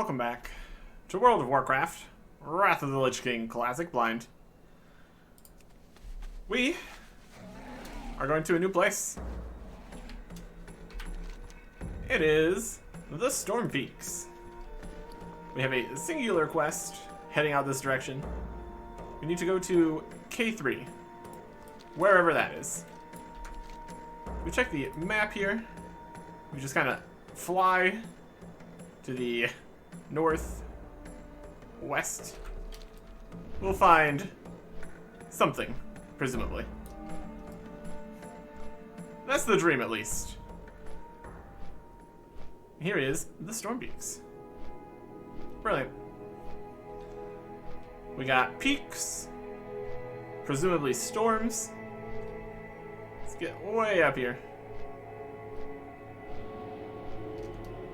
Welcome back to World of Warcraft, Wrath of the Lich King Classic Blind. We are going to a new place. It is the Storm Peaks. We have a singular quest heading out this direction. We need to go to K3, wherever that is. We check the map here. We just kind of fly to the northwest. We'll find something, presumably. That's the dream, at least. Here is the Storm Peaks. Brilliant. We got peaks, presumably storms. Let's get way up here.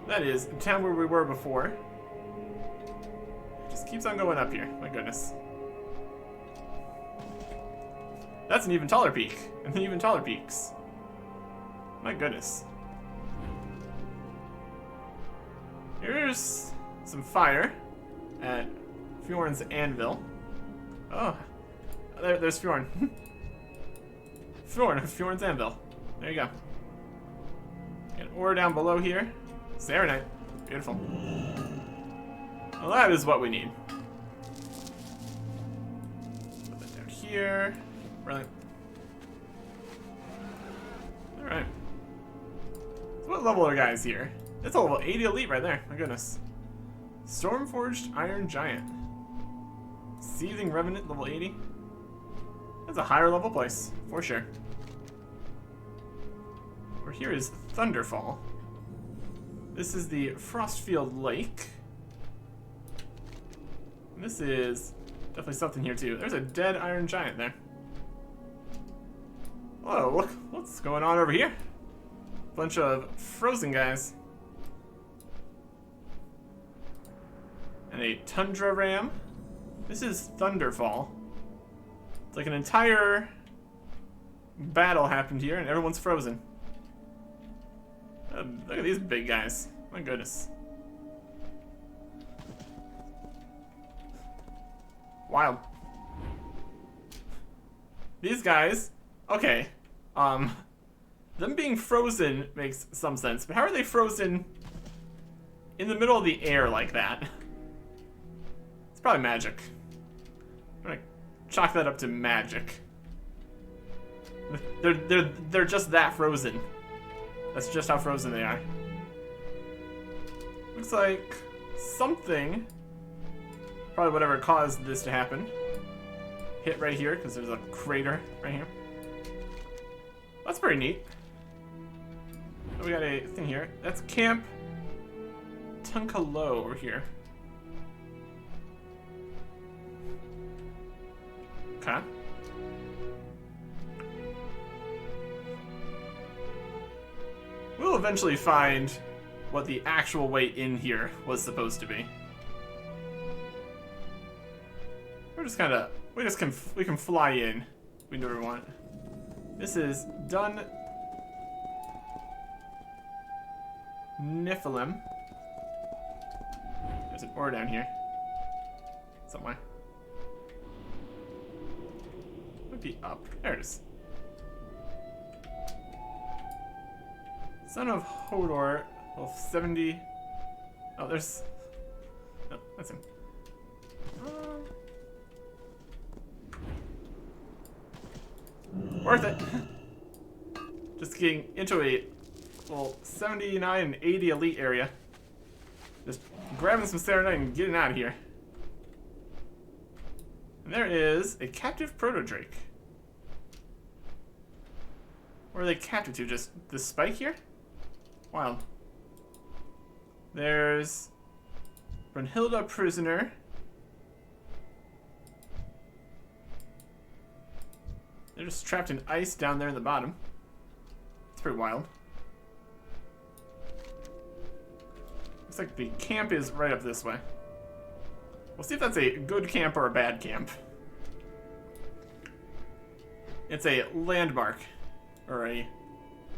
That is the town where we were before. Just keeps on going up here. My goodness. That's an even taller peak. And then even taller peaks. My goodness. Here's some fire at Fjorn's Anvil. Oh, there's Fjorn. Fjorn's Anvil. There you go. An ore down below here. Serenite. Beautiful. Well, that is what we need. Put that down here. Brilliant. Alright. So what level are guys here? It's a level 80 elite right there. My goodness. Stormforged Iron Giant. Seething Revenant, level 80. That's a higher level place, for sure. Over here is Thunderfall. This is the Frostfield Lake. And this is definitely something here too. There's a dead Iron Giant there. Whoa, look, what's going on over here? Bunch of frozen guys. And a Tundra Ram. This is Thunderfall. It's like an entire battle happened here and everyone's frozen. Look at these big guys. My goodness. Wild. These guys, okay. Them being frozen makes some sense, but how are they frozen in the middle of the air like that? It's probably magic. I'm gonna chalk that up to magic. They're just that frozen. That's just how frozen they are. Looks like something, probably whatever caused this to happen, hit right here because there's a crater right here. That's pretty neat. Oh, we got a thing here. That's Camp Tunkalo over here. Okay. We'll eventually find what the actual way in here was supposed to be. We're just kind of, we can fly in. We can do what we want. This is Dun Niflheim. There's an ore down here somewhere. Might be up. There it is. Son of Hodor, level 70. Oh, there's. No, that's him. Worth it. Just getting into a little 79 and 80 elite area. Just grabbing some Serenite and getting out of here. And there is a captive Proto-Drake. Where are they captive to? Just the spike here? Wild. There's Brunhilde Prisoner. They're just trapped in ice down there in the bottom. It's pretty wild. Looks like the camp is right up this way. We'll see if that's a good camp or a bad camp. It's a landmark, or a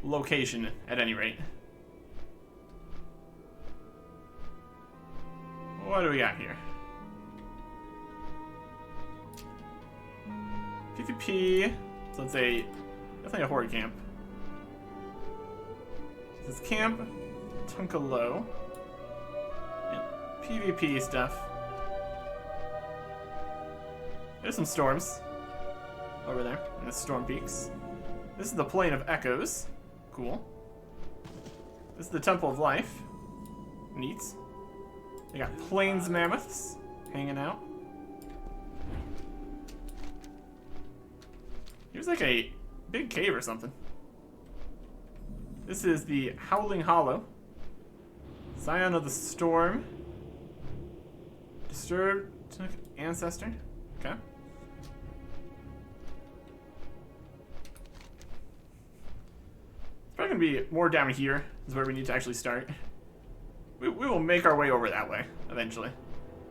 location at any rate. What do we got here? PvP. So it's definitely a horde camp. This is Camp Tunkalo. Yeah, PvP stuff. There's some storms over there in the storm peaks. This is the Plain of Echoes. Cool. This is the Temple of Life. Neat. They got plains mammoths hanging out. Here's like a big cave or something. This is the Howling Hollow. Scion of the Storm. Disturbed Ancestor. Okay. It's probably gonna be more down here is where we need to actually start. We will make our way over that way eventually.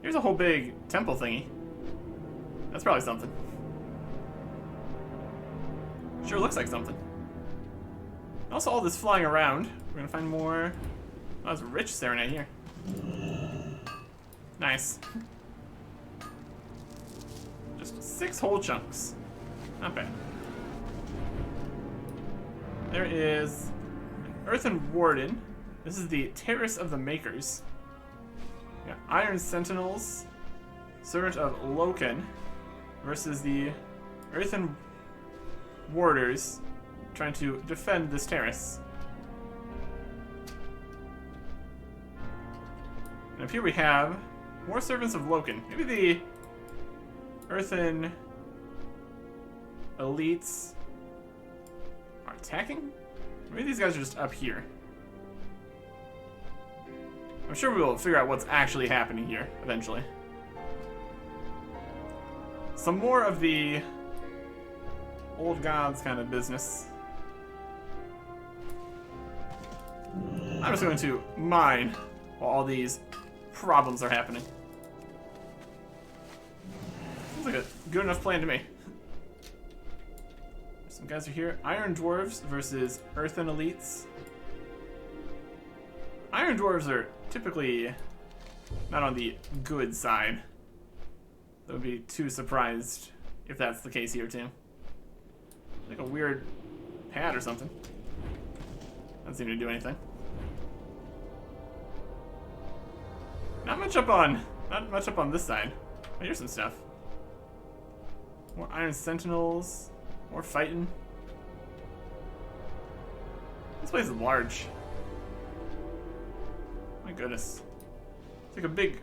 Here's a whole big temple thingy. That's probably something. Sure looks like something. Also, all this flying around. We're gonna find more. Oh, there's a rich serenade here. Nice. Just 6 whole chunks. Not bad. There is an Earthen Warden. This is the Terrace of the Makers. We got Iron Sentinels, Servant of Loken, versus the Earthen Warders trying to defend this terrace. And up here we have more Servants of Loken. Maybe the Earthen Elites are attacking? Maybe these guys are just up here. I'm sure we will figure out what's actually happening here eventually. Some more of the old gods kind of business. I'm just going to mine while all these problems are happening. Seems like a good enough plan to me. Some guys are here. Iron Dwarves versus Earthen Elites. Iron Dwarves are typically not on the good side. I would be too surprised if that's the case here too. Like a weird pad or something. Doesn't seem to do anything. Not much up on this side. Oh, here's some stuff. More Iron Sentinels. More fighting. This place is large. My goodness. It's like a big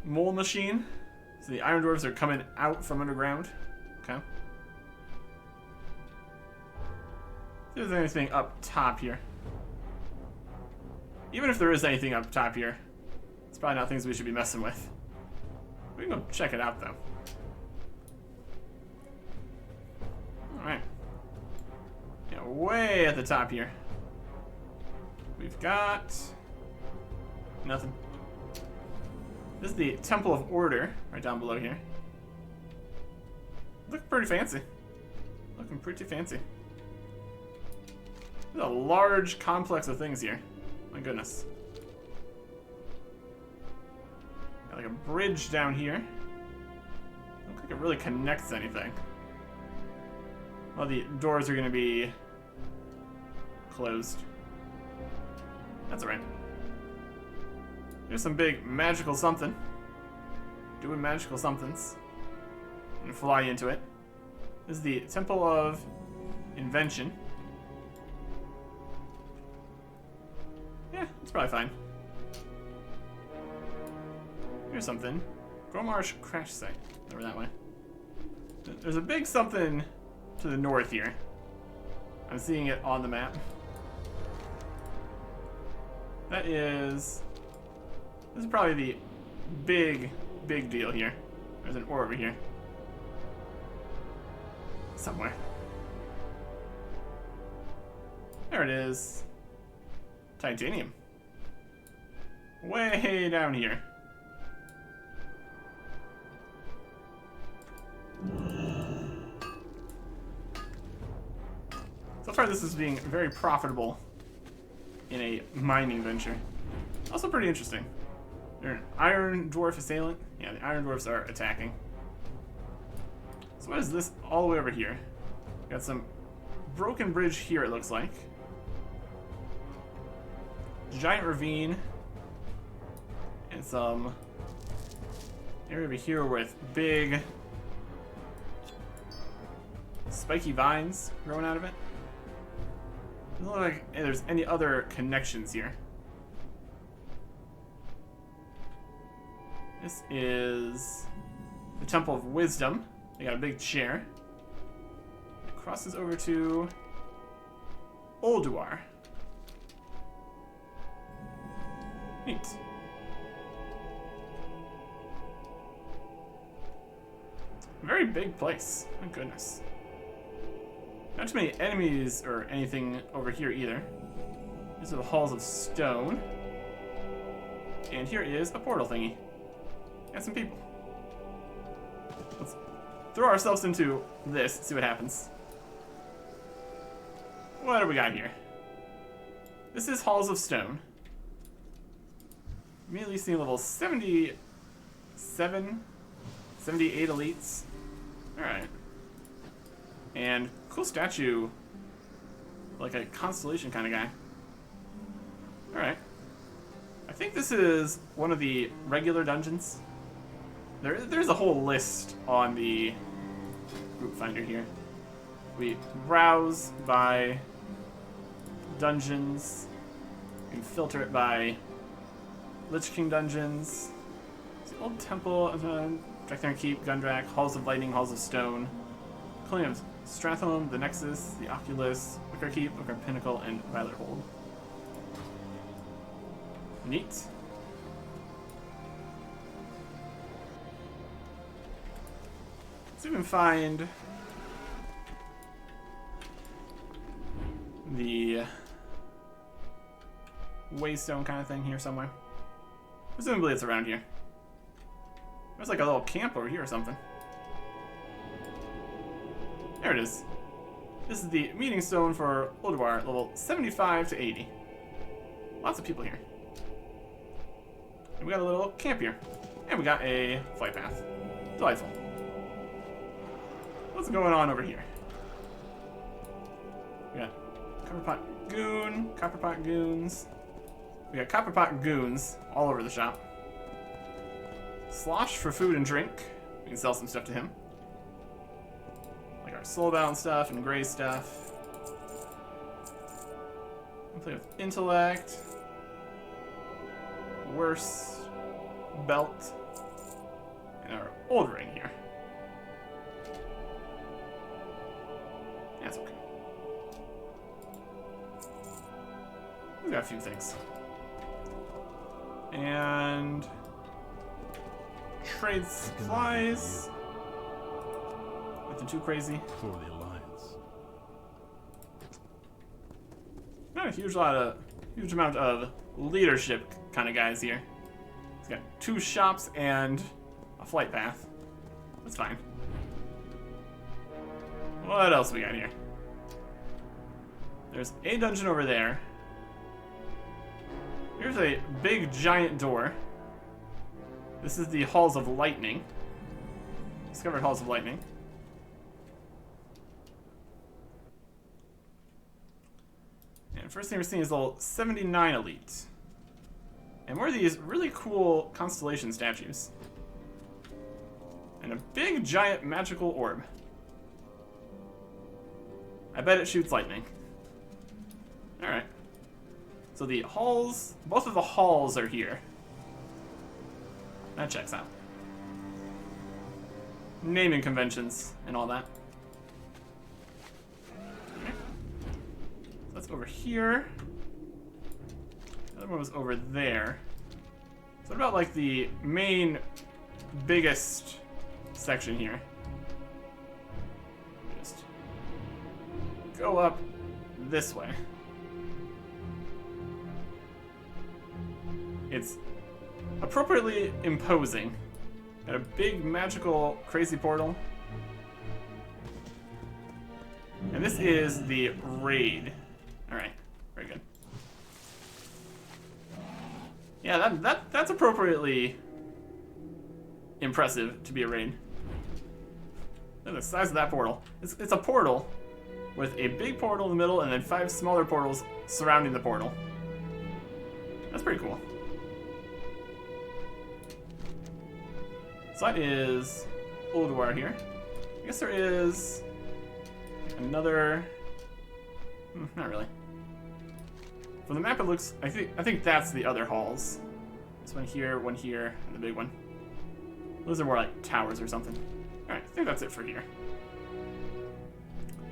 mole machine. So the Iron Dwarves are coming out from underground. Okay. See if there's anything up top here. Even if there is anything up top here, it's probably not things we should be messing with. We can go check it out though. Alright. Yeah, way at the top here. We've got nothing. This is the Temple of Order, right down below here. Looking pretty fancy. Looking pretty fancy. There's a large complex of things here. My goodness. Got like a bridge down here. Looks like it really connects anything. Well, the doors are going to be closed. That's alright. Here's some big magical something. Doing magical somethings. I'm gonna fly into it. This is the Temple of Invention. Yeah, it's probably fine. Here's something. Gromarsh Crash Site. Over that way. There's a big something to the north here. I'm seeing it on the map. That is... This is probably the big deal here. There's an ore over here. Somewhere. There it is. Titanium. Way down here. So far this is being very profitable in a mining venture. Also pretty interesting. They're an Iron Dwarf assailant. Yeah, the Iron Dwarfs are attacking. So what is this all the way over here? Got some broken bridge here, it looks like. Giant ravine. And some area over here with big spiky vines growing out of it. Doesn't look like there's any other connections here. This is the Temple of Wisdom. They got a big chair. It crosses over to Ulduar. Neat. Very big place. My goodness. Not too many enemies or anything over here either. These are the halls of stone. And here is a portal thingy. Got some people. Let's throw ourselves into this, see what happens. What do we got here? This is Halls of Stone. Immediately seeing level 77, 78 elites. Alright. And cool statue. Like a constellation kind of guy. Alright. I think this is one of the regular dungeons. There's a whole list on the group finder here. We browse by dungeons. We can filter it by Lich King dungeons. The Old Temple, Drakthorn Keep, Gundrak, Halls of Lightning, Halls of Stone. Calling of Stratholme, the Nexus, the Oculus, Wicker Keep, Wicker Pinnacle, and Violet Hold. Neat. Let's even find the Waystone kind of thing here somewhere. Presumably it's around here. There's like a little camp over here or something. There it is. This is the meeting stone for Ulduar, level 75 to 80. Lots of people here. And we got a little camp here. And we got a flight path. Delightful. What's going on over here? We got Copperpot Goon, Copperpot Goons. We got Copperpot Goons all over the shop. Slosh for food and drink. We can sell some stuff to him. Like our soulbound stuff and gray stuff. We'll play with intellect. Worse belt. And our old ring here. That's okay. We've got a few things. And trade supplies. Nothing too crazy. For the Alliance. Not a huge amount of leadership kind of guys here. He's got 2 shops and a flight path. That's fine. What else we got here? There's a dungeon over there. Here's a big giant door. This is the Halls of Lightning. Discovered Halls of Lightning. And first thing we're seeing is level 79 elite. And more of these really cool constellation statues. And a big giant magical orb. I bet it shoots lightning. Alright. So the halls, both of the halls are here. That checks out. Naming conventions and all that. Okay. So that's over here. The other one was over there. So what about like the main, biggest section here? Just go up this way. It's appropriately imposing. Got a big, magical, crazy portal. And this is the raid. Alright, very good. Yeah, that's appropriately impressive to be a raid. Look at the size of that portal. It's a portal with a big portal in the middle and then 5 smaller portals surrounding the portal. That's pretty cool. So that is Ulduar here. I guess there is another... not really. From the map it looks... I think that's the other halls. This one here, and the big one. Those are more like towers or something. Alright, I think that's it for here.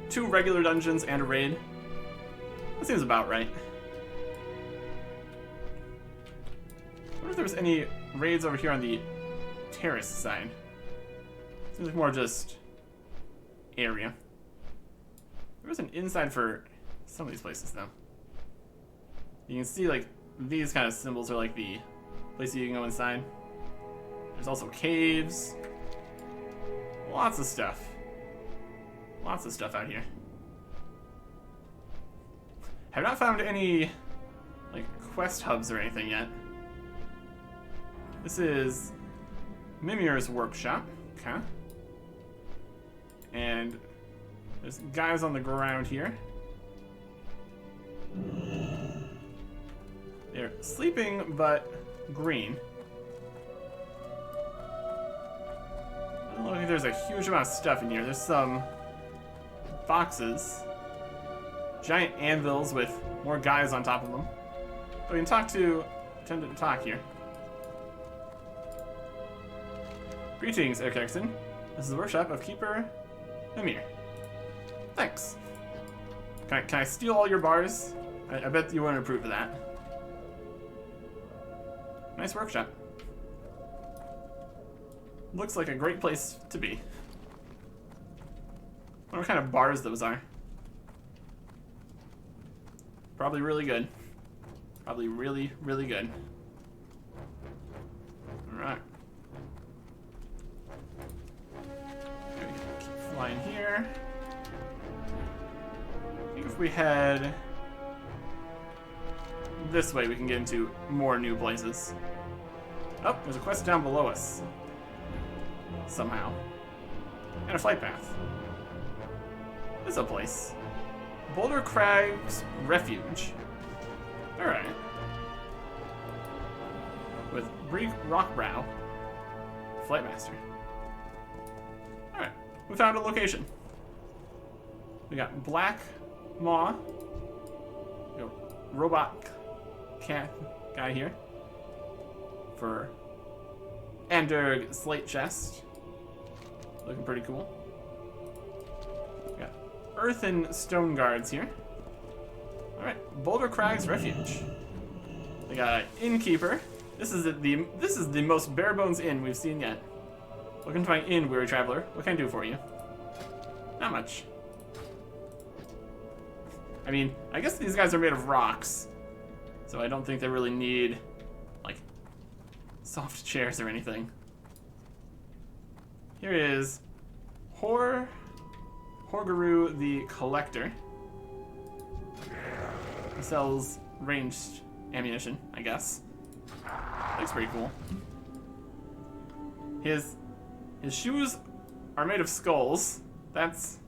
2 regular dungeons and a raid. That seems about right. I wonder if there's any raids over here on the terrace side. Seems like more just area. There was an inside for some of these places though. You can see like these kind of symbols are like the places you can go inside. There's also caves. Lots of stuff. Lots of stuff out here. Have not found any like quest hubs or anything yet. This is Mimir's workshop. Okay. And there's guys on the ground here. They're sleeping, but green. I don't think there's a huge amount of stuff in here. There's some boxes. Giant anvils with more guys on top of them. But we can talk to... pretend to talk here. Greetings, Erkexen. This is the workshop of Keeper Mimir. Thanks. Can I steal all your bars? I bet you wouldn't approve of that. Nice workshop. Looks like a great place to be. I wonder what kind of bars those are. Probably really good. Probably really, really good. Alright. Keep flying here. I think if we head this way, we can get into more new places. Oh, there's a quest down below us. Somehow. And a flight path. This is a place. Boulder Crag's Refuge. Alright. With Brieg Rockbrow. Flightmaster. Alright. We found a location. We got Black Maw. We got Robot Cat guy here. For Anderg Slate Chest. Looking pretty cool. We got Earth and Stone Guards here. Alright, Boulder Crag's Refuge. We got an innkeeper. This is the most bare bones inn we've seen yet. Welcome to my inn, weary traveler. What can I do for you? Not much. I mean, I guess these guys are made of rocks, so I don't think they really need like soft chairs or anything. Here is Horgaroo the Collector. He sells ranged ammunition, I guess. Looks pretty cool. His shoes are made of skulls. That's...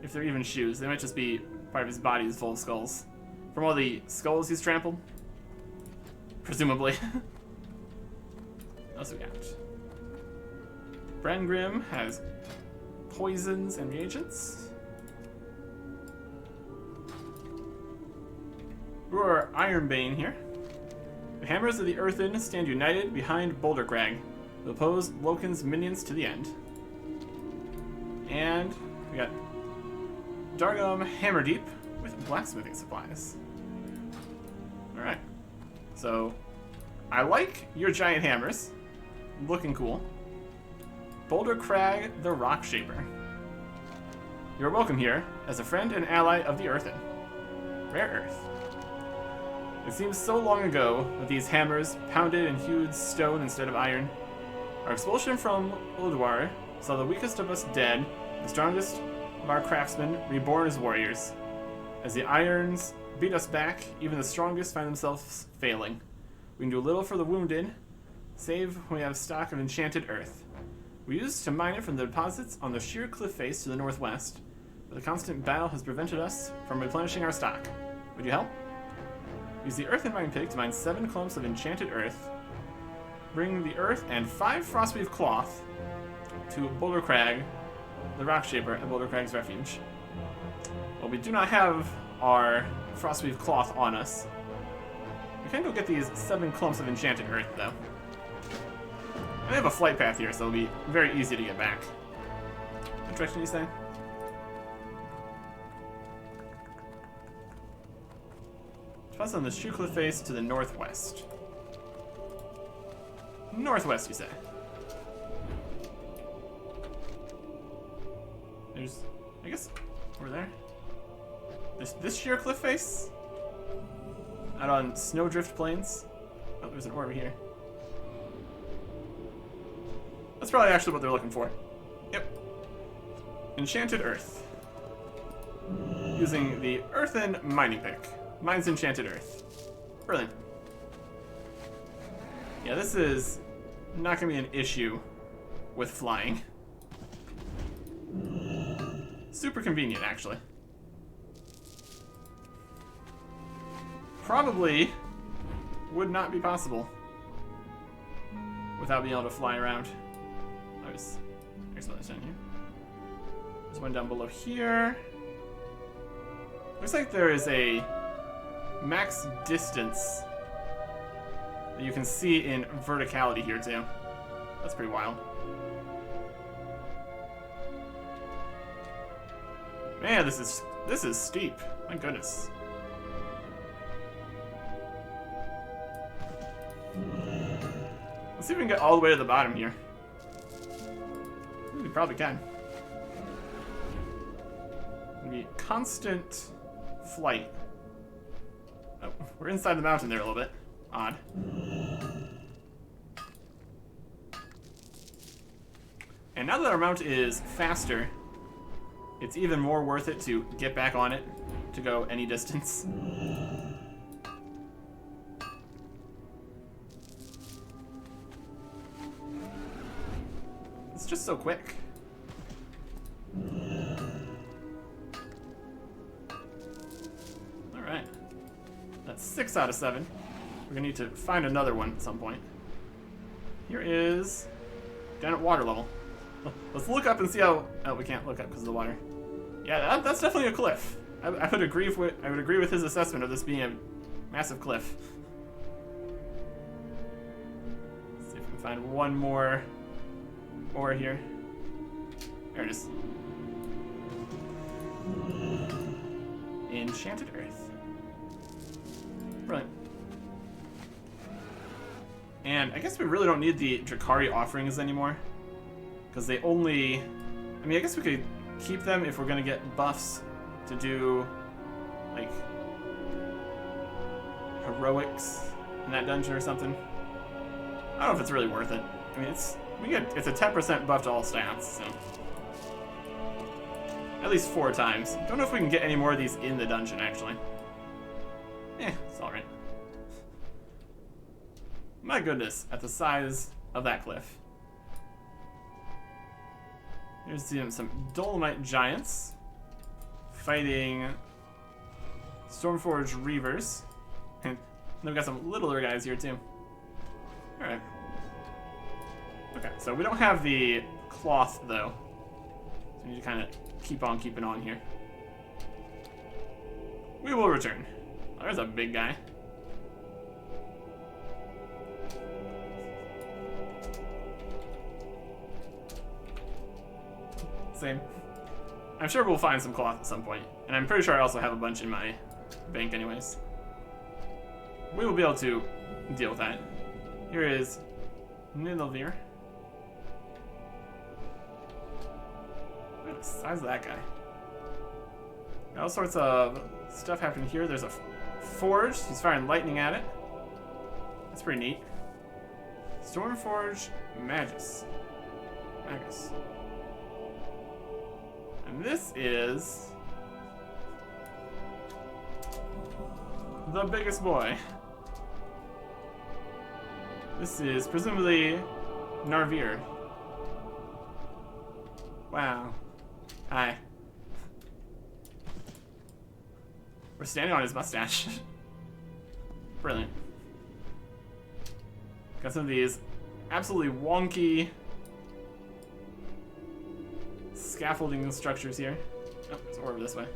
if they're even shoes. They might just be part of his body is full of skulls. From all the skulls he's trampled. Presumably. What else we got? Brangrim has poisons and reagents. Roar Ironbane here. The Hammers of the Earthen stand united behind Boulder Crag. They'll oppose Loken's minions to the end. And we got Dargum Hammerdeep with blacksmithing supplies. Alright. So, I like your giant hammers. Looking cool. Boulder Crag the Rock Shaper. You're welcome here as a friend and ally of the Earthen. Rare Earth. It seems so long ago that these hammers pounded and hewed stone instead of iron. Our expulsion from Ulduar saw the weakest of us dead, the strongest of our craftsmen reborn as warriors. As the irons beat us back, even the strongest find themselves failing. We can do little for the wounded, save when we have stock of enchanted earth. We used to mine it from the deposits on the sheer cliff face to the northwest, but the constant battle has prevented us from replenishing our stock. Would you help? Use the earth and mine pick to mine 7 clumps of enchanted earth. Bring the earth and 5 frostweave cloth to Boulder Crag, the rock shaper at Boulder Crag's refuge. Well, we do not have our frostweave cloth on us. We can go get these 7 clumps of enchanted earth, though. And they have a flight path here, so it'll be very easy to get back. What direction do you say? Plus on the sheer cliff face to the northwest. Northwest, you say? There's, I guess, over there. This sheer cliff face? Out on Snowdrift Plains? Oh, there's an orb here. That's probably actually what they're looking for. Yep. Enchanted Earth. Using the Earthen Mining Pick. Mines Enchanted Earth. Brilliant. Yeah, this is not going to be an issue with flying. Super convenient, actually. Probably would not be possible without being able to fly around. There's one down here. There's one down below here. Looks like there is a max distance that you can see in verticality here too. That's pretty wild. Man, this is steep. My goodness. Let's see if we can get all the way to the bottom here. We probably can. Maybe constant flight. Oh, we're inside the mountain there a little bit. Odd. And now that our mount is faster, it's even more worth it to get back on it to go any distance. It's just so quick. Alright. That's 6 out of 7. We're gonna need to find another one at some point. Here is down at water level. Let's look up and see how... Oh, we can't look up because of the water. Yeah, that's definitely a cliff. I would agree with his assessment of this being a massive cliff. Let's see if we can find one more ore here. There it is. Enchanted Earth. Brilliant. And I guess we really don't need the Drakari offerings anymore. Because they only... I mean, I guess we could keep them if we're going to get buffs to do, like, heroics in that dungeon or something. I don't know if it's really worth it. I mean, it's a 10% buff to all stats, so... At least 4 times. Don't know if we can get any more of these in the dungeon, actually. It's alright. My goodness, at the size of that cliff. Here's some Dolomite Giants fighting Stormforged Reavers. And then we got some littler guys here too. Alright. Okay, so we don't have the cloth though. So we need to kind of keep on keeping on here. We will return. Oh, there's a big guy. Same. I'm sure we'll find some cloth at some point, and I'm pretty sure I also have a bunch in my bank anyways. We will be able to deal with that. Here is Nidavellir. Look at the size of that guy. Got all sorts of stuff happening here. There's a forge. He's firing lightning at it. That's pretty neat. Stormforged Magus. And this is the biggest boy. This is presumably Narvir. Wow. Hi. We're standing on his mustache. Brilliant. Got some of these absolutely wonky scaffolding structures here. Oh, it's over this way.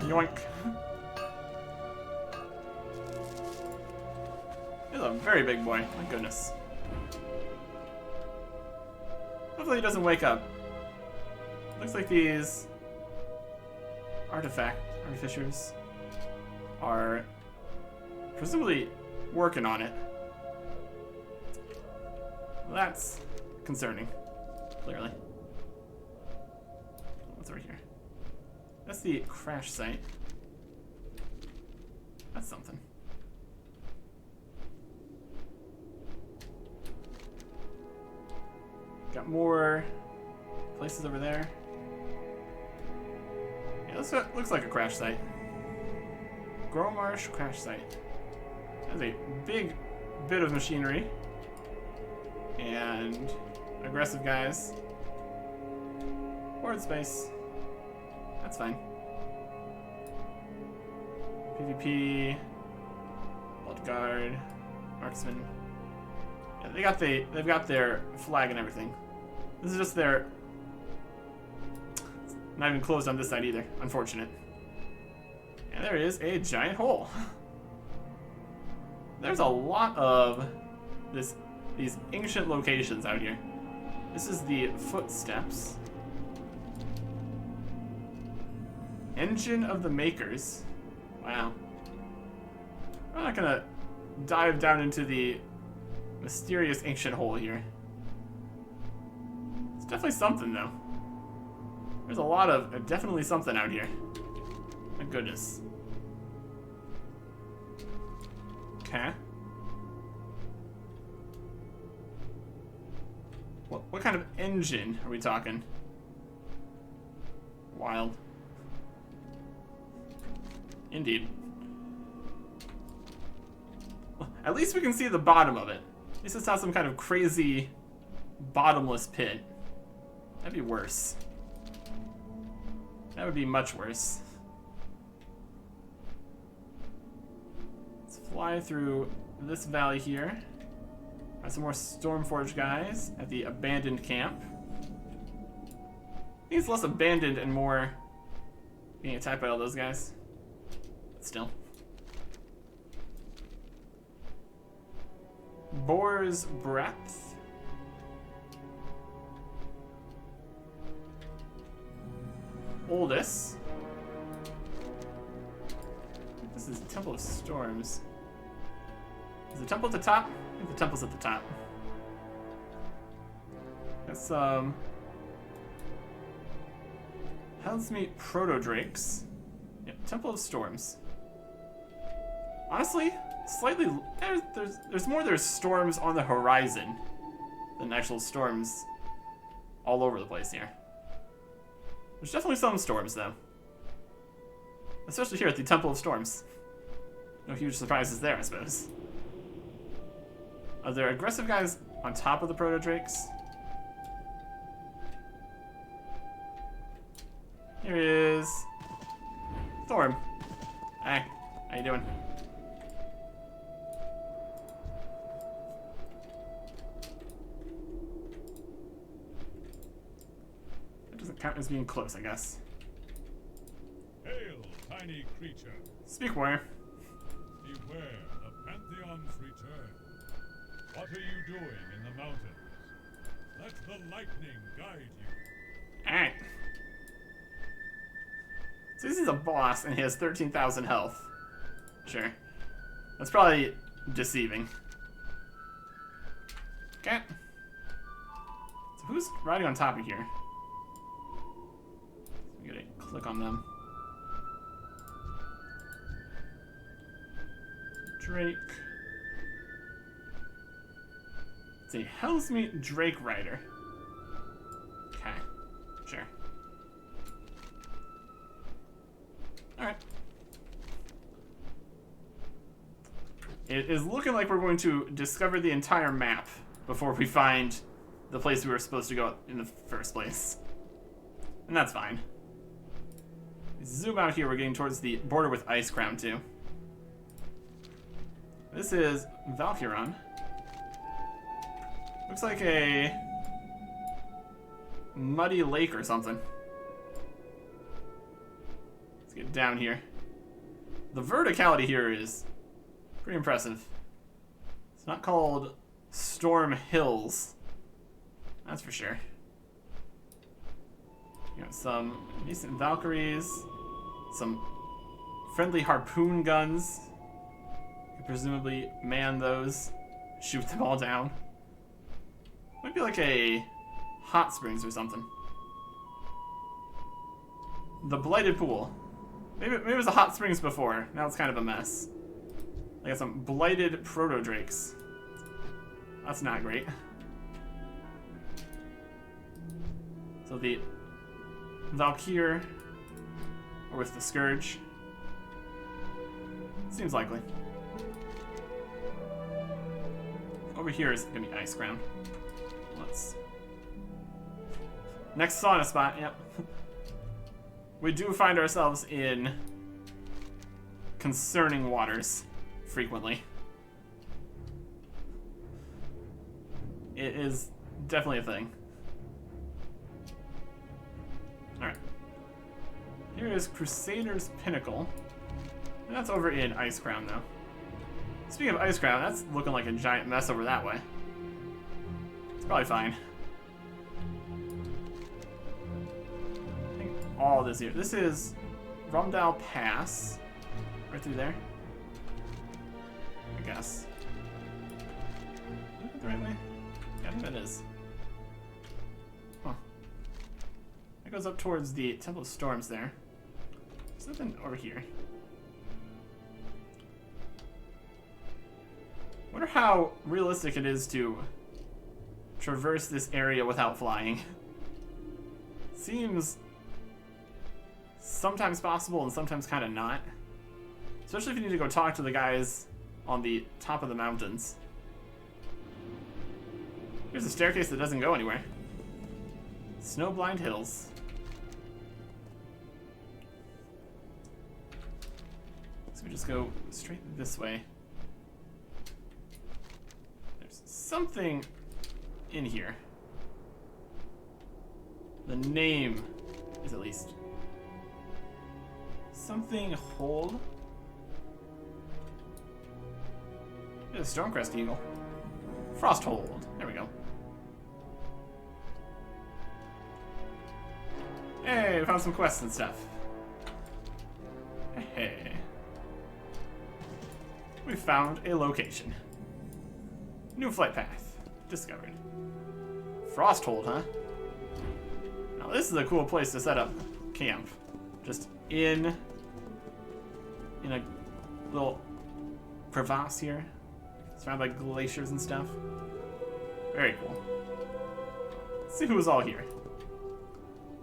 Yoink. He's a very big boy, my goodness. Hopefully he doesn't wake up. Looks like these artificers are presumably working on it. Well, that's concerning, clearly. What's over here? That's the crash site. That's something. Got more places over there. Yeah, this looks like a crash site. Growmarsh crash site. That's a big bit of machinery. And aggressive guys. Board space. That's fine. PvP. Blood Guard. Marksman. Yeah, they've got their flag and everything. This is just their... Not even closed on this side either. Unfortunate. And there is a giant hole. There's a lot of these ancient locations out here. This is the footsteps. Engine of the Makers. Wow. I'm not gonna dive down into the mysterious ancient hole here. It's definitely something, though. There's a lot of definitely something out here. My goodness. Okay. What kind of engine are we talking? Wild. Indeed. Well, at least we can see the bottom of it. At least it's not some kind of crazy bottomless pit. That'd be worse. That would be much worse. Let's fly through this valley here. Got some more Stormforge guys at the abandoned camp. I think it's less abandoned and more being attacked by all those guys. But still. Boar's Breadth. Oldest. This is Temple of Storms. Is the temple at the top? I think the temple's at the top. Got some Helmsmeet Proto-Drakes. Yep, Temple of Storms. Honestly, slightly there's storms on the horizon than actual storms all over the place here. There's definitely some storms though. Especially here at the Temple of Storms. No huge surprises there, I suppose. Are there aggressive guys on top of the Proto-Drakes? Here is Thorm. Hey, how you doing? That doesn't count as being close, I guess. Hail, tiny creature. Speak, warrior. Beware the Pantheon's return. What are you doing in the mountains? Let the lightning guide you. Alright. So this is a boss and he has 13,000 health. Sure. That's probably deceiving. Okay. So who's riding on top of here? We gotta click on them. Drake. It's a Helmsmeet Drake Rider. Okay, sure. Alright. It is looking like we're going to discover the entire map before we find the place we were supposed to go in the first place. And that's fine. Zoom out here, we're getting towards the border with Icecrown too. This is Valkyron. Looks like a muddy lake or something. Let's get down here. The verticality here is pretty impressive. It's not called Storm Hills. That's for sure. You got some decent Valkyries, some friendly harpoon guns. You can presumably man those, shoot them all down. Might be like a hot springs or something. The Blighted Pool. Maybe it was a hot springs before. Now it's kind of a mess. I got some blighted proto-drakes. That's not great. So the Valkyr, or with the Scourge. Seems likely. Over here is gonna be Icecrown. Let's... Next sauna spot, yep. We do find ourselves in concerning waters frequently. It is definitely a thing. Alright. Here is Crusader's Pinnacle. And that's over in Icecrown, though. Speaking of Icecrown, that's looking like a giant mess over that way. It's probably fine. I think all this here. This is Rumdal Pass. Right through there. I guess. Is that the right way? Yeah, I think that is. Huh. That goes up towards the Temple of Storms there. Something over here. Wonder how realistic it is to traverse this area without flying. Seems sometimes possible and sometimes kind of not. Especially if you need to go talk to the guys on the top of the mountains. Here's a staircase that doesn't go anywhere. Snowblind Hills. So we just go straight this way. There's something in here. The name is at least. Something hold. There's a Stormcrest Eagle. Frosthold. There we go. Hey, we found some quests and stuff. Hey. We found a location. New flight path. Discovered. Frosthold, huh? Now this is a cool place to set up camp. Just in a little crevasse here. Surrounded by glaciers and stuff. Very cool. Let's see who's all here.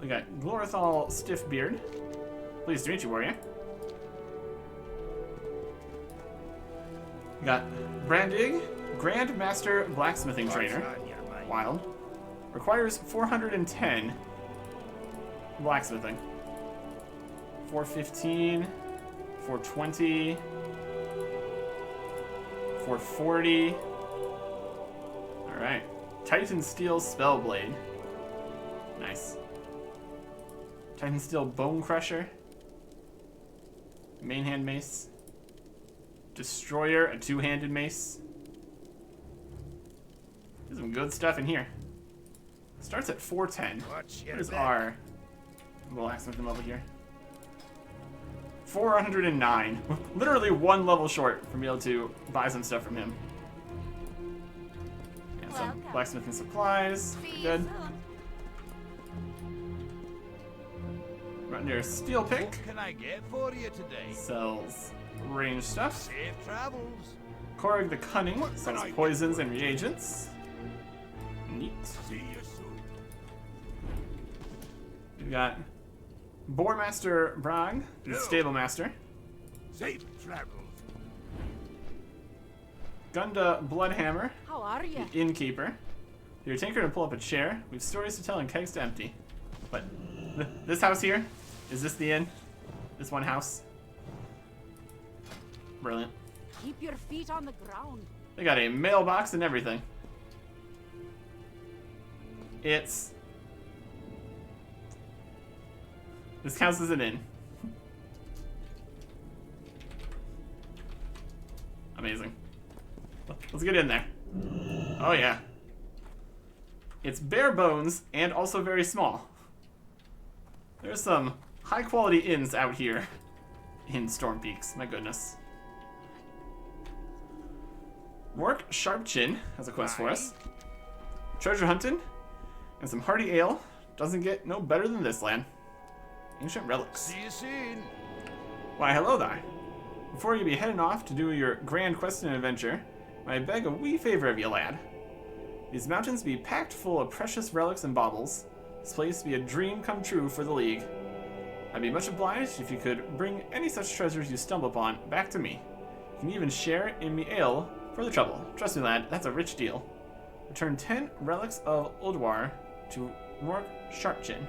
We got Glorithal Stiffbeard. Pleased to meet you, warrior. We got Brandig, Grandmaster Blacksmithing Trainer. Wild. Requires 410 blacksmithing. 415, 420, 440. Alright. Titan Steel Spellblade. Nice. Titan Steel Bone Crusher. Main hand mace. Destroyer, a two-handed mace. There's some good stuff in here. Starts at 410. Here's our blacksmithing level here. 409. Literally one level short from being able to buy some stuff from him. And some blacksmithing supplies. Good. Right near Steel Pick. What can I get for you today? Sells range stuff. Safe travels. Korg the Cunning sells poisons and reagents. Neat. See you soon. We've got Boar Master Brag, the Stable Master. Safe travels. Gunda Bloodhammer, How are you? the Innkeeper. Your tinker to pull up a chair. We've stories to tell and kegs to empty. But this house here, is this the inn? This one house? Brilliant. Keep your feet on the ground. They got a mailbox and everything. This counts as an inn. Amazing. Let's get in there. Oh yeah. It's bare bones and also very small. There's some high quality inns out here in Storm Peaks, my goodness. Mork Sharpchin has a quest for us. Treasure hunting and some hearty ale. Doesn't get no better than this land. Ancient relics. See you soon. Why, hello there. Before you be heading off to do your grand quest and adventure, I beg a wee favor of you, lad. These mountains be packed full of precious relics and baubles. This place be a dream come true for the League. I'd be much obliged if you could bring any such treasures you stumble upon back to me. You can even share in me ale for the trouble. Trust me, lad, that's a rich deal. Return 10 relics of Uldwar to Mork Sharpchin.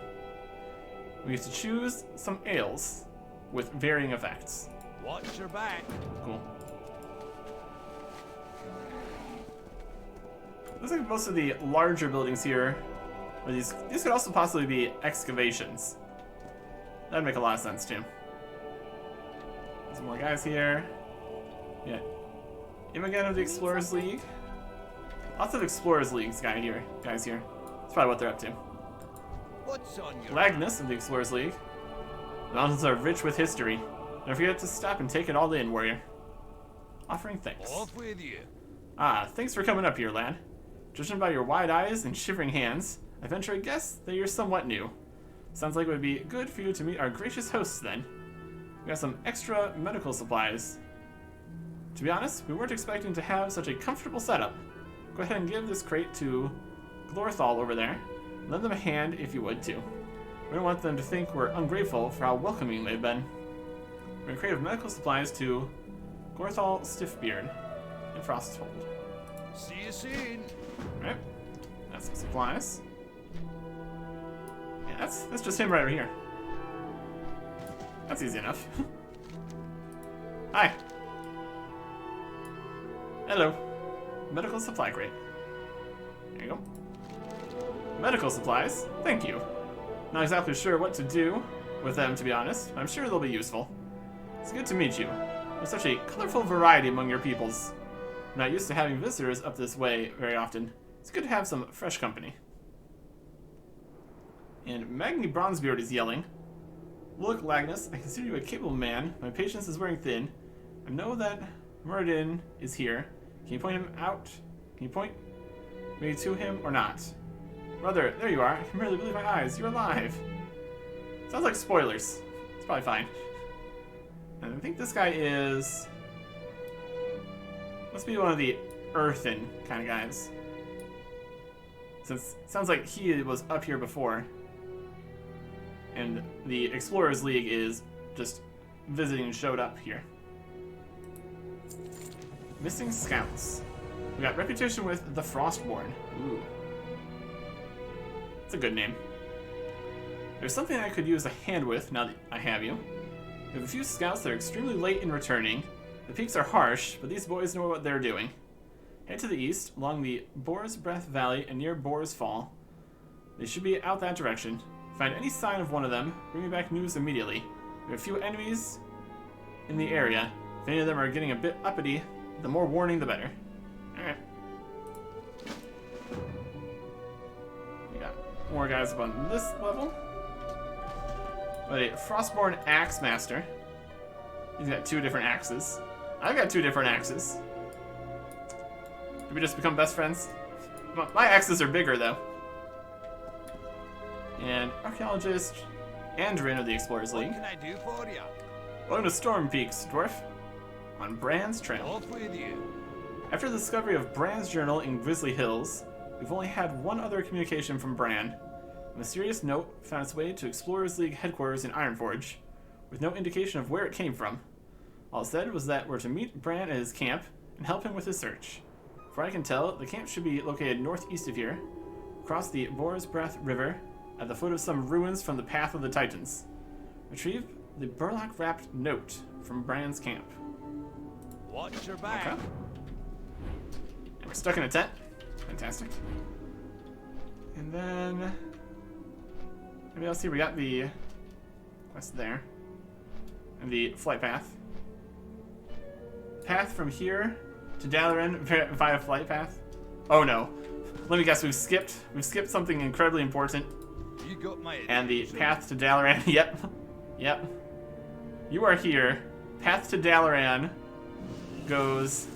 We get to choose some ales with varying effects. Watch your back. Cool. Looks like most of the larger buildings here, or these could also possibly be excavations. That'd make a lot of sense too. Some more guys here. Yeah. Imogen of the Explorers League. Lots of Explorers Leagues guys here. That's probably what they're up to. What's on your Lagnus of the Explorers League. The mountains are rich with history. Don't forget to stop and take it all in, warrior. Offering thanks. Off with you. Ah, thanks for coming up here, lad. Judging by your wide eyes and shivering hands, I venture a guess that you're somewhat new. Sounds like it would be good for you to meet our gracious hosts then. We got some extra medical supplies. To be honest, we weren't expecting to have such a comfortable setup. Go ahead and give this crate to Glorthal over there. Lend them a hand if you would too. We don't want them to think we're ungrateful for how welcoming they've been. We're gonna crate of medical supplies to Glorthal Stiffbeard and Frosthold. See you soon. Alright. That's some supplies. Yeah, that's just him right over here. That's easy enough. Hi. Hello. Medical supply crate. There you go. Medical supplies. Thank you. Not exactly sure what to do with them, to be honest. I'm sure they'll be useful. It's good to meet you. There's such a colorful variety among your peoples. I'm not used to having visitors up this way very often. It's good to have some fresh company. And Magni Bronzebeard is yelling. Look, Lagnus, I consider you a capable man. My patience is wearing thin. I know that Muradin is here. Can you point him out? Can you point me to him or not? Brother, there you are. I can barely believe my eyes. You're alive. Sounds like spoilers. It's probably fine. And I think this guy is... must be one of the earthen kind of guys. Since it sounds like he was up here before. And the Explorers League is just visiting and showed up here. Missing Scouts. We got reputation with the Frostborn. Ooh. It's a good name. There's something I could use a hand with now that I have you. We have a few scouts that are extremely late in returning. The peaks are harsh, but these boys know what they're doing. Head to the east, along the Boar's Breath Valley and near Boar's Fall. They should be out that direction. Find any sign of one of them, bring me back news immediately. We have a few enemies in the area. If any of them are getting a bit uppity, the more warning the better. Alright. We got more guys up on this level. But a Frostborn Axe Master. He's got 2 different axes. I've got 2 different axes. Did we just become best friends? My axes are bigger, though. And Archaeologist Andrin of the Explorers League. What can I do for you? Welcome to Storm Peaks, Dwarf. On Bran's Trail. Off with you. After the discovery of Bran's journal in Grizzly Hills, we've only had one other communication from Bran. A mysterious note found its way to Explorers League headquarters in Ironforge, with no indication of where it came from. All it said was that we're to meet Bran at his camp and help him with his search. For I can tell, the camp should be located northeast of here, across the Boar's Breath River, at the foot of some ruins from the Path of the Titans. Retrieve the burlap-wrapped note from Bran's camp. Watch your back. Okay. And we're stuck in a tent. Fantastic. And then... maybe let's see, we got the quest there. And the flight path. Path from here to Dalaran via flight path. Oh no. Let me guess, we've skipped something incredibly important. You got my And the attention. path to Dalaran, yep. Yep. You are here. Path to Dalaran goes...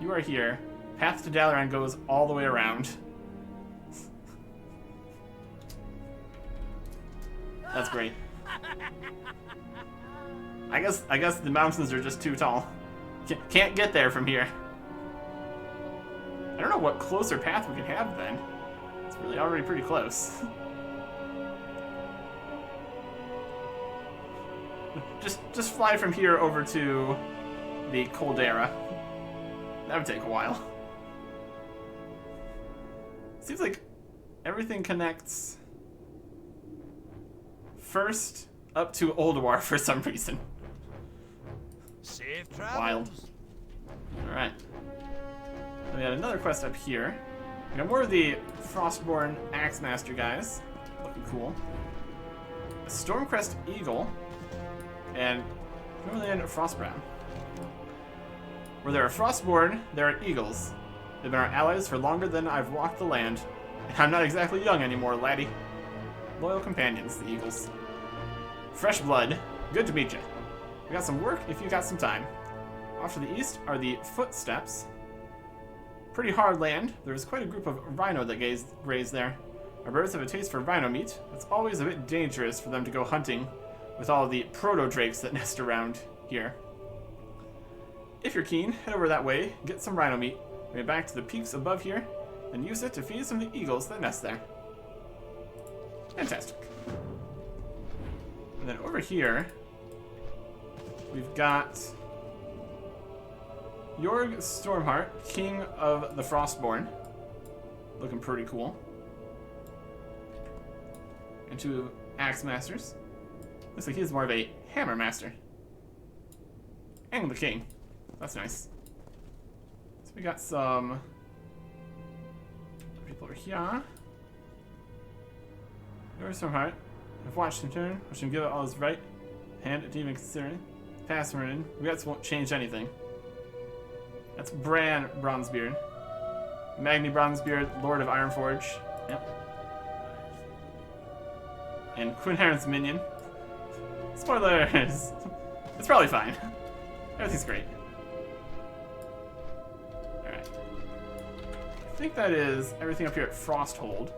you are here. Path to Dalaran goes all the way around. That's great. I guess the mountains are just too tall. Can't get there from here. I don't know what closer path we can have then. It's really already pretty close. just fly from here over to the Caldera. That would take a while. Seems like everything connects first up to Ulduar for some reason. Safe travels. Wild. Alright. We got another quest up here. We got more of the Frostborn Axemaster guys. Looking cool. A Stormcrest Eagle. And Northern Frostbrown. Where there are Frostborn, there are Eagles. They've been our allies for longer than I've walked the land. And I'm not exactly young anymore, laddie. Loyal companions, the Eagles. Fresh blood. Good to meet you. We got some work if you got some time. Off to the east are the Footsteps. Pretty hard land. There's quite a group of rhino that graze there. Our birds have a taste for rhino meat. It's always a bit dangerous for them to go hunting with all the proto-drakes that nest around here. If you're keen, head over that way, get some rhino meat, bring it back to the peaks above here, and use it to feed some of the eagles that nest there. Fantastic. And then over here, we've got Jorg Stormheart, King of the Frostborn. Looking pretty cool. And two Axe Masters. Looks like he's more of a Hammer Master. And the King. That's nice. So we got some people over here. Jorg Stormheart. I've watched him turn, watched him give it all his right hand at even considering. Pass him in. Regrets won't change anything. That's Bran Bronzebeard. Magni Bronzebeard, Lord of Ironforge. Yep. And Quinn Heron's minion. Spoilers! It's probably fine. Everything's great. Alright. I think that is everything up here at Frosthold.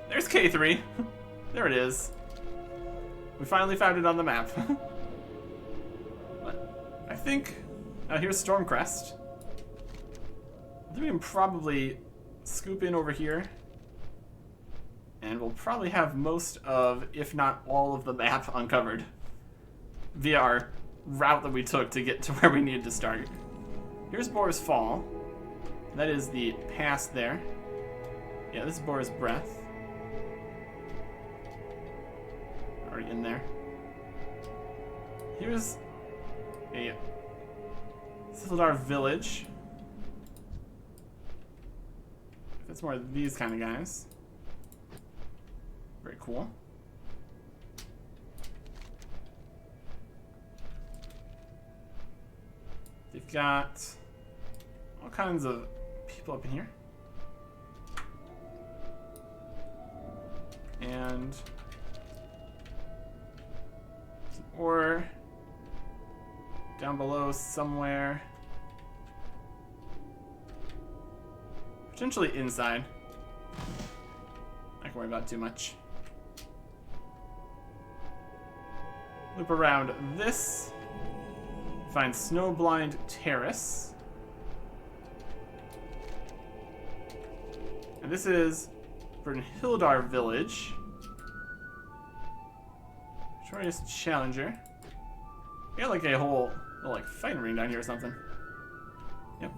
There's K3. There it is. We finally found it on the map. But I think... here's Stormcrest. I think we can probably scoop in over here. And we'll probably have most of, if not all of the map uncovered. Via our route that we took to get to where we needed to start. Here's Boar's Fall. That is the pass there. Yeah, this is Boar's Breath. Already in there. Here's a Sildar village. That's more of these kind of guys. Very cool. They've got all kinds of people up in here. And some ore down below somewhere. Potentially inside. Not gonna worry about too much. Loop around this. Find Snowblind Terrace. And this is Brunhildar Village. Victorious Challenger. We got like a whole little like fighting ring down here or something. Yep.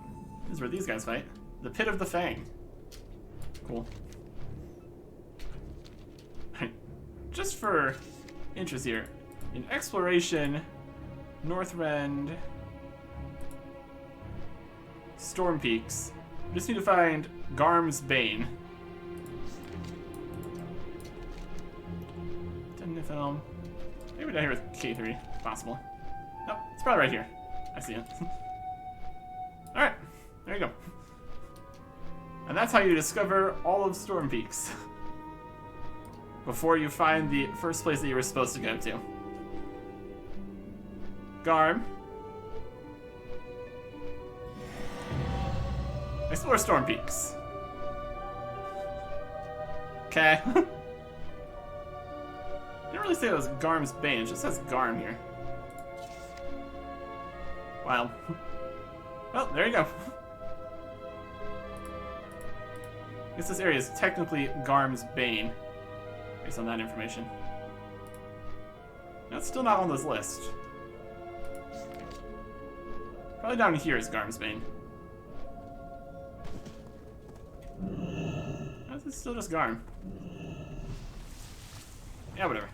This is where these guys fight. The Pit of the Fang. Cool. Just for interest here, in exploration, Northrend, Storm Peaks, we just need to find Garm's Bane. Film. Maybe down here with K3, possible. Nope, it's probably right here. I see it. Alright, there you go. And that's how you discover all of Storm Peaks. Before you find the first place that you were supposed to go to. Garm. Explore Storm Peaks. Okay. Didn't really say it was Garm's Bane, it just says Garm here. Wow. Well, there you go. I guess this area is technically Garm's Bane, based on that information. That's still not on this list. Probably down here is Garm's Bane. This is still just Garm. Yeah, whatever.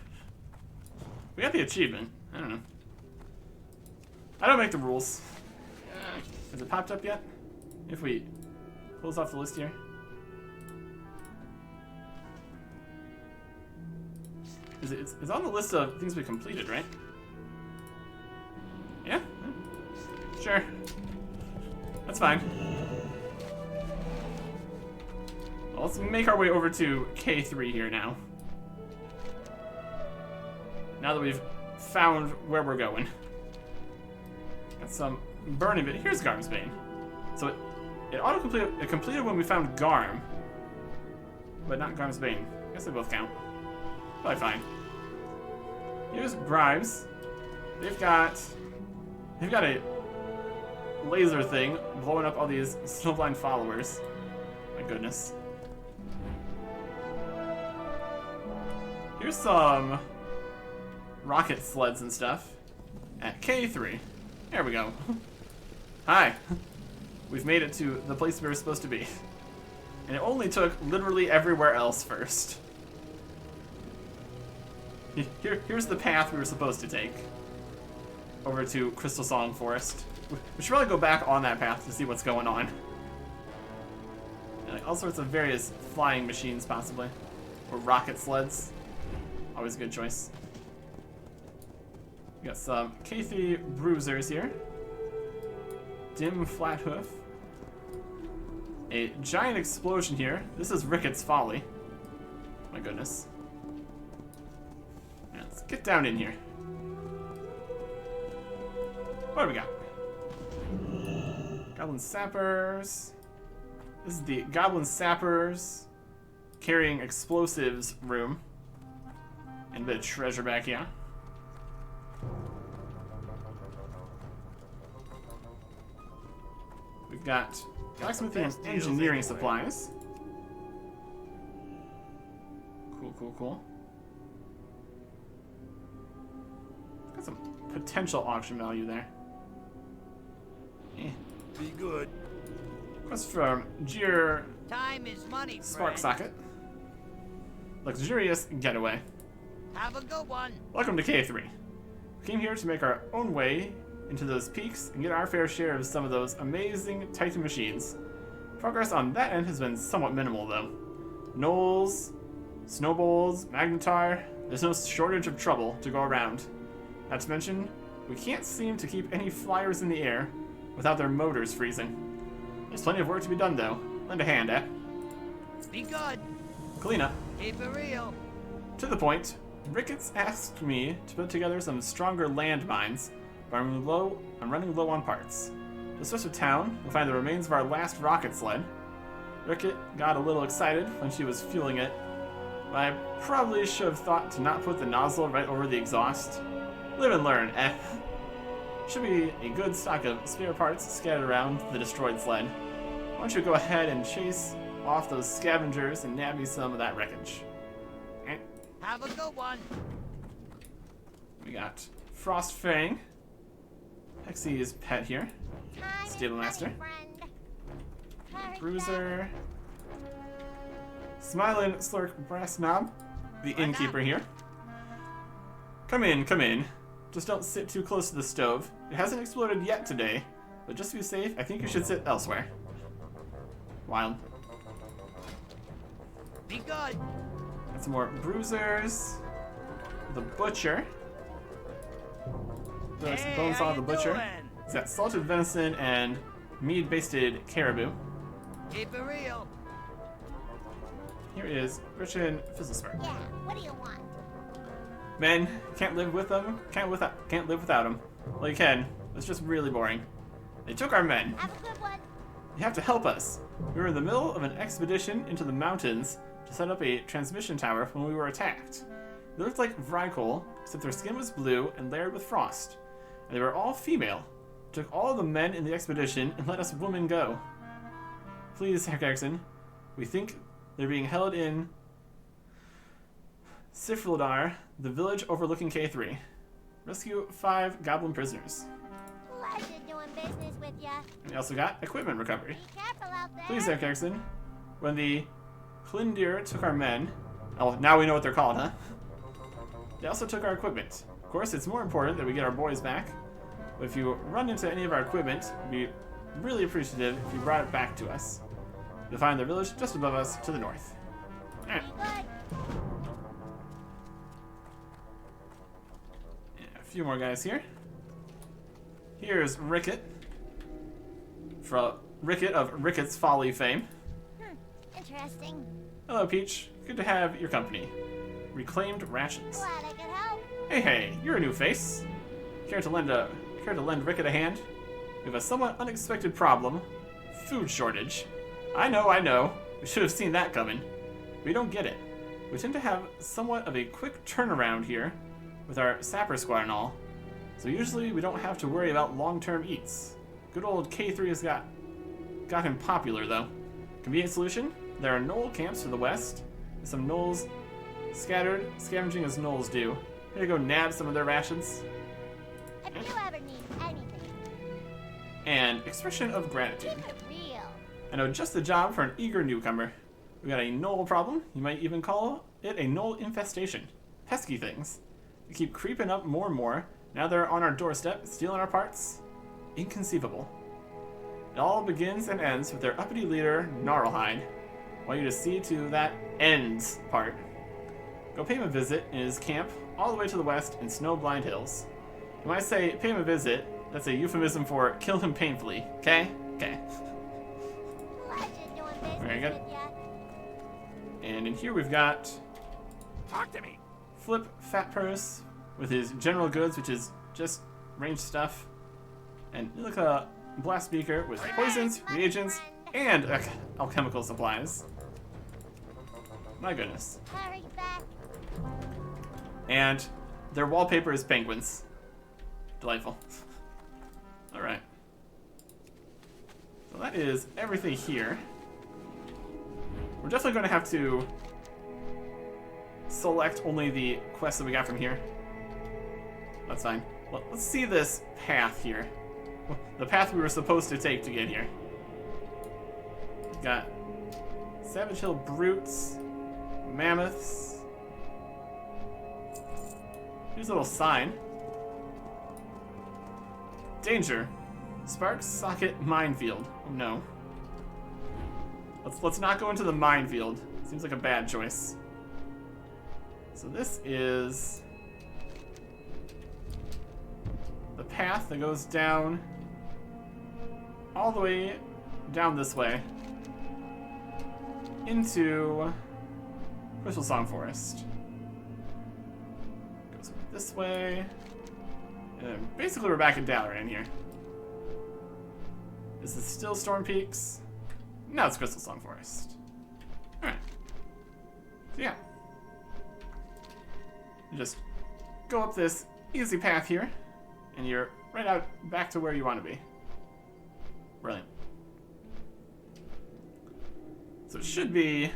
We got the achievement. I don't know. I don't make the rules. Has it popped up yet? If we close off the list here. It's on the list of things we completed, right? Yeah? Sure. That's fine. Well, let's make our way over to K3 here now. Now that we've found where we're going. Got some burning bit. Here's Garm's Bane. So it auto-completed. It completed when we found Garm. But not Garm's Bane. I guess they both count. Probably fine. Here's Grimes. They've got a laser thing blowing up all these snowblind followers. My goodness. Here's some rocket sleds and stuff at K3. There we go. Hi. We've made it to the place we were supposed to be. And it only took literally everywhere else first. Here's the path we were supposed to take. Over to Crystal Song Forest. We should probably go back on that path to see what's going on. And like all sorts of various flying machines, possibly. Or rocket sleds. Always a good choice. We got some K3 bruisers here. Dim flat hoof. A giant explosion here. This is Ricketts Folly. My goodness. Yeah, let's get down in here. What do we got? Goblin Sappers. This is the Goblin Sappers carrying explosives room. And a bit of treasure back here. We've got blacksmithing and engineering supplies. Cool, cool, cool. Got some potential auction value there. Be good. Quest from Jir Time is money, Spark friend. Socket. Luxurious getaway. Have a good one. Welcome to K3. We came here to make our own way into those peaks and get our fair share of some of those amazing Titan machines. Progress on that end has been somewhat minimal though. Knolls, snowballs, magnetar, there's no shortage of trouble to go around. Not to mention, we can't seem to keep any flyers in the air without their motors freezing. There's plenty of work to be done though. Lend a hand, eh? Be good. Clean up. Keep it real. To the point, Ricketts asked me to put together some stronger landmines, but I'm running low on parts. Just west of town, we'll find the remains of our last rocket sled. Rickett got a little excited when she was fueling it, but I probably should have thought to not put the nozzle right over the exhaust. Live and learn, eh? Should be a good stock of spare parts scattered around the destroyed sled. Why don't you go ahead and chase off those scavengers and nab me some of that wreckage. Eh. Have a good one. We got Frostfang, Hexy's pet here, Stable Master, Bruiser, Smiling Slurk Brass Knob, the innkeeper here. Come in, come in. Just don't sit too close to the stove. It hasn't exploded yet today, but just to be safe, I think you should sit elsewhere. Wild. Be good. Got some more bruisers. The butcher. There's Hey, bones how on the you butcher. doing? It's got salted venison and mead-basted caribou. Keep it real. Here is Richard Fizzlespark. Yeah, what do you want? Men, can't live with them. Can't live without them. Well, you can. It's just really boring. They took our men. Have a good one. You have to help us. We were in the middle of an expedition into the mountains to set up a transmission tower when we were attacked. They looked like Vrykol, except their skin was blue and layered with frost. And they were all female. Took all of the men in the expedition and let us women go. Please, Herr Erickson, we think they're being held in Sifrildar, the village overlooking K3. Rescue 5 goblin prisoners. Pleasure doing business with ya. And we also got equipment recovery. Be careful out there. Please, Herr Erickson, when the Klindir took our men... Oh, now we know what they're called, huh? They also took our equipment. Of course, it's more important that we get our boys back. But if you run into any of our equipment, we'd be really appreciative if you brought it back to us. You'll find the village just above us to the north. Alright. Be good. A few more guys here. Here's Ricket. Ricket of Ricket's Folly fame. Interesting. Hello, Peach. Good to have your company. Reclaimed rations. Glad I could help. Hey, you're a new face. Care to lend Ricket a hand? We have a somewhat unexpected problem. Food shortage. I know. We should have seen that coming. We don't get it. We tend to have somewhat of a quick turnaround here with our sapper squad and all. So usually we don't have to worry about long-term eats. Good old K3 has got him popular though. Convenient solution? There are knoll camps to the west. And some knolls scattered, scavenging as knolls do. Here to go nab some of their rations. If you ever need anything, And expression of gratitude. keep it real. I know just the job for an eager newcomer. We got a knoll problem. You might even call it a knoll infestation. Pesky things. They keep creeping up more and more. Now they're on our doorstep, stealing our parts. Inconceivable. It all begins and ends with their uppity leader, Gnarlhide. I want you to see to that ends part. Go pay him a visit in his camp all the way to the west in Snow-Blind Hills. When I say pay him a visit, that's a euphemism for kill him painfully, okay? Okay. Pleasure doing business Very good. with ya. And in here we've got Talk to me. Flip Fat Purse with his general goods, which is just ranged stuff. And look a blast beaker with poisons, reagents, and alchemical supplies. My goodness. Hurry back. And their wallpaper is penguins. Delightful. Alright. So that is everything here. We're definitely going to have to select only the quests that we got from here. That's fine. Well, let's see this path here. The path we were supposed to take to get here. We've got Savage Hill Brutes, Mammoths. Here's a little sign. Danger. Spark Socket Minefield. Oh no. Let's not go into the minefield. Seems like a bad choice. So this is the path that goes down all the way down this way into Crystal Song Forest. Goes this way. And then basically we're back in Dalaran here. Is this still Storm Peaks? No, it's Crystal Song Forest. Alright. So yeah. You just go up this easy path here, and you're right out back to where you want to be. Brilliant. So it should be...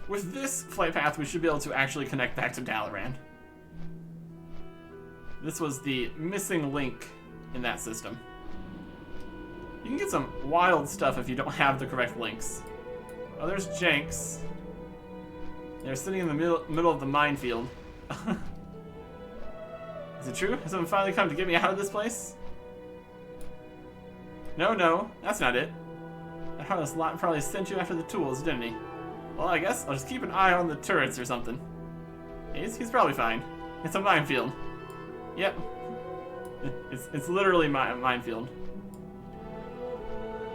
With this flight path, we should be able to actually connect back to Dalaran. This was the missing link in that system. You can get some wild stuff if you don't have the correct links. Oh, there's Jenks. They're sitting in the middle of the minefield. Is it true? Has someone finally come to get me out of this place? No, that's not it. That Heartless lot probably sent you after the tools, didn't he? Well, I guess I'll just keep an eye on the turrets or something. He's probably fine. It's a minefield. Yep. It's literally a minefield.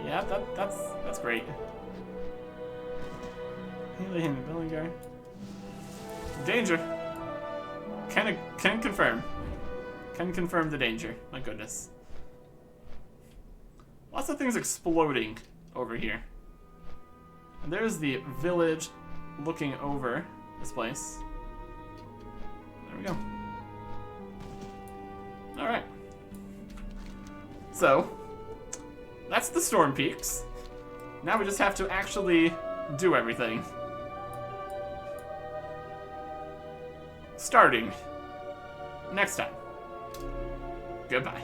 Yeah, that's great. Alien Billinger. Danger. Can confirm. Can confirm the danger. My goodness. Lots of things exploding over here. And there's the village looking over this place. There we go. Alright. So, that's the Storm Peaks. Now we just have to actually do everything. Starting next time. Goodbye.